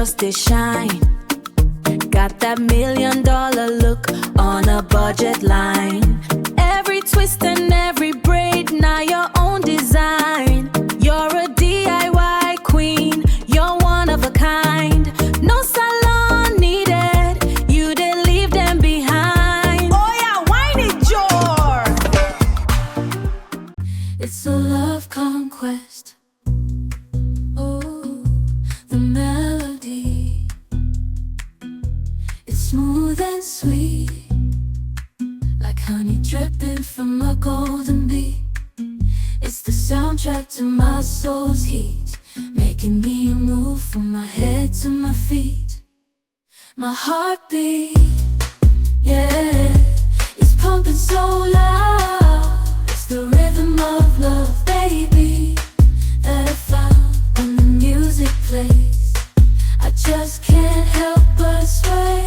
just they shine. Got that $1,000,000 look on a budget line. Every twist and every braid, now your own design. You're a DIY queen, you're one of a kind. No salon needed, you did leave them behind. Oh yeah, wine it, Jor. It's a love conquest. Oh, the melody. It's smooth and sweet, like honey dripping from a golden bee. It's the soundtrack to my soul's heat, making me move from my head to my feet. My heartbeat, yeah, it's pumping so loud. It's the rhythm of love, baby, that I found when the music plays. I just can't help but sway.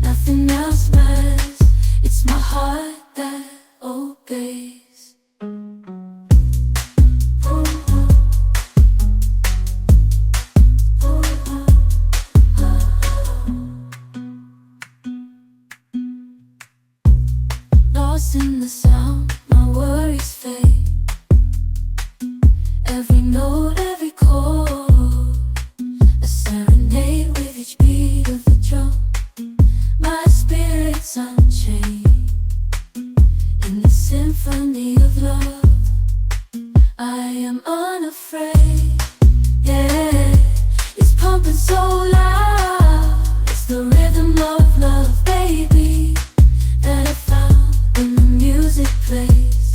Nothing else matters. It's my heart that obeys. Lost in the sound, my worries fade. Every note, every chord, a serenade with each beat of the drum. My spirit's unchained in the symphony of love. I am unafraid, yeah, it's pumping so loud. It's the rhythm of love, baby, that I found when the music plays.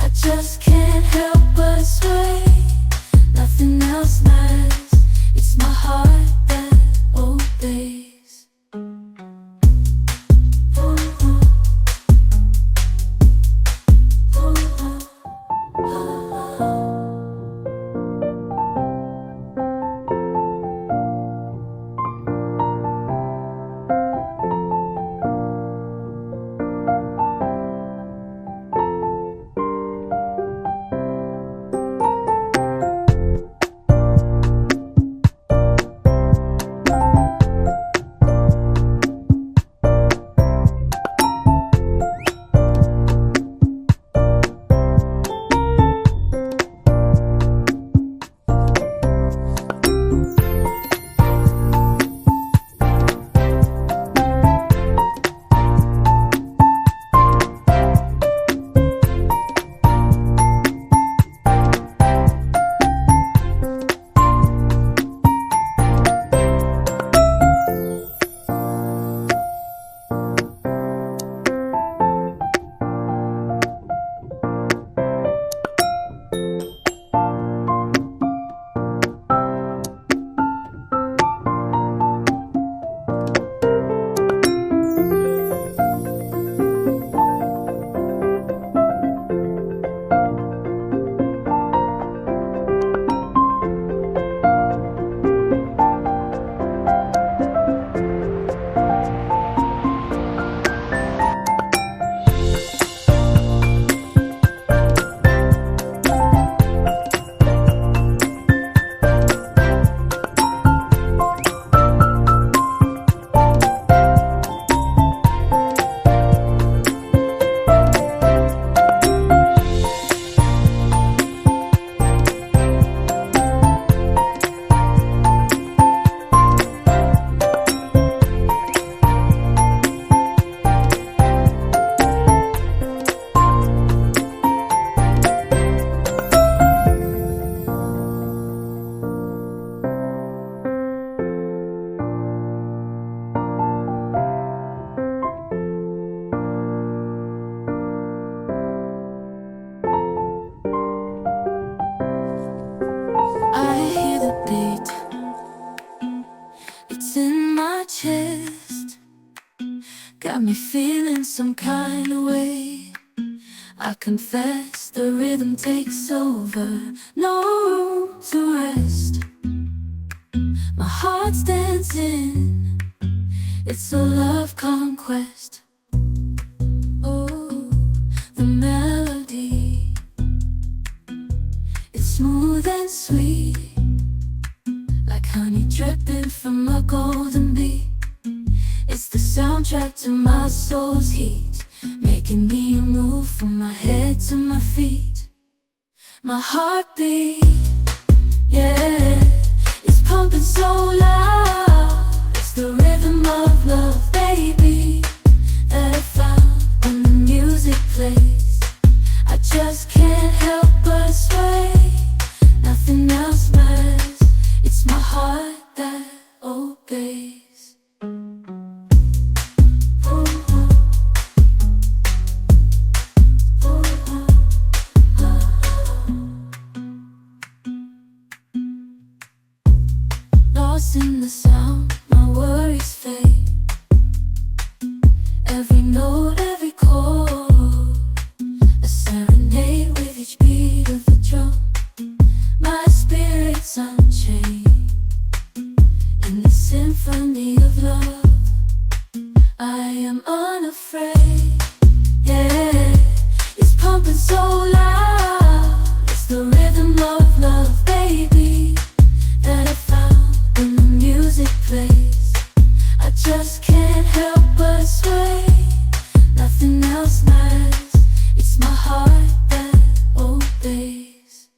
I just can't help but sway. Nothing else matters. It's my heart that obeys. Got me feeling some kind of way. I confess the rhythm takes over, no room to rest. My heart's dancing, it's a love conquest. Oh, the melody, it's smooth and sweet, like honey dripping from From my head to my feet, my heartbeat, yeah, it's pumping so loud. It's the rhythm of love, baby, that I found when the music plays. I just can't help but sway. Nothing else matters. It's my heart that obeys. Lost in the sound, my worries fade. Every note, every chord, a serenade with each beat of the drum. My spirit's unchained in the symphony of love. I am unafraid, yeah, it's pumping so loud. It's the rhythm of love, baby, that I found when the music plays. I just can't help but sway. Nothing else matters. It's my heart that obeys.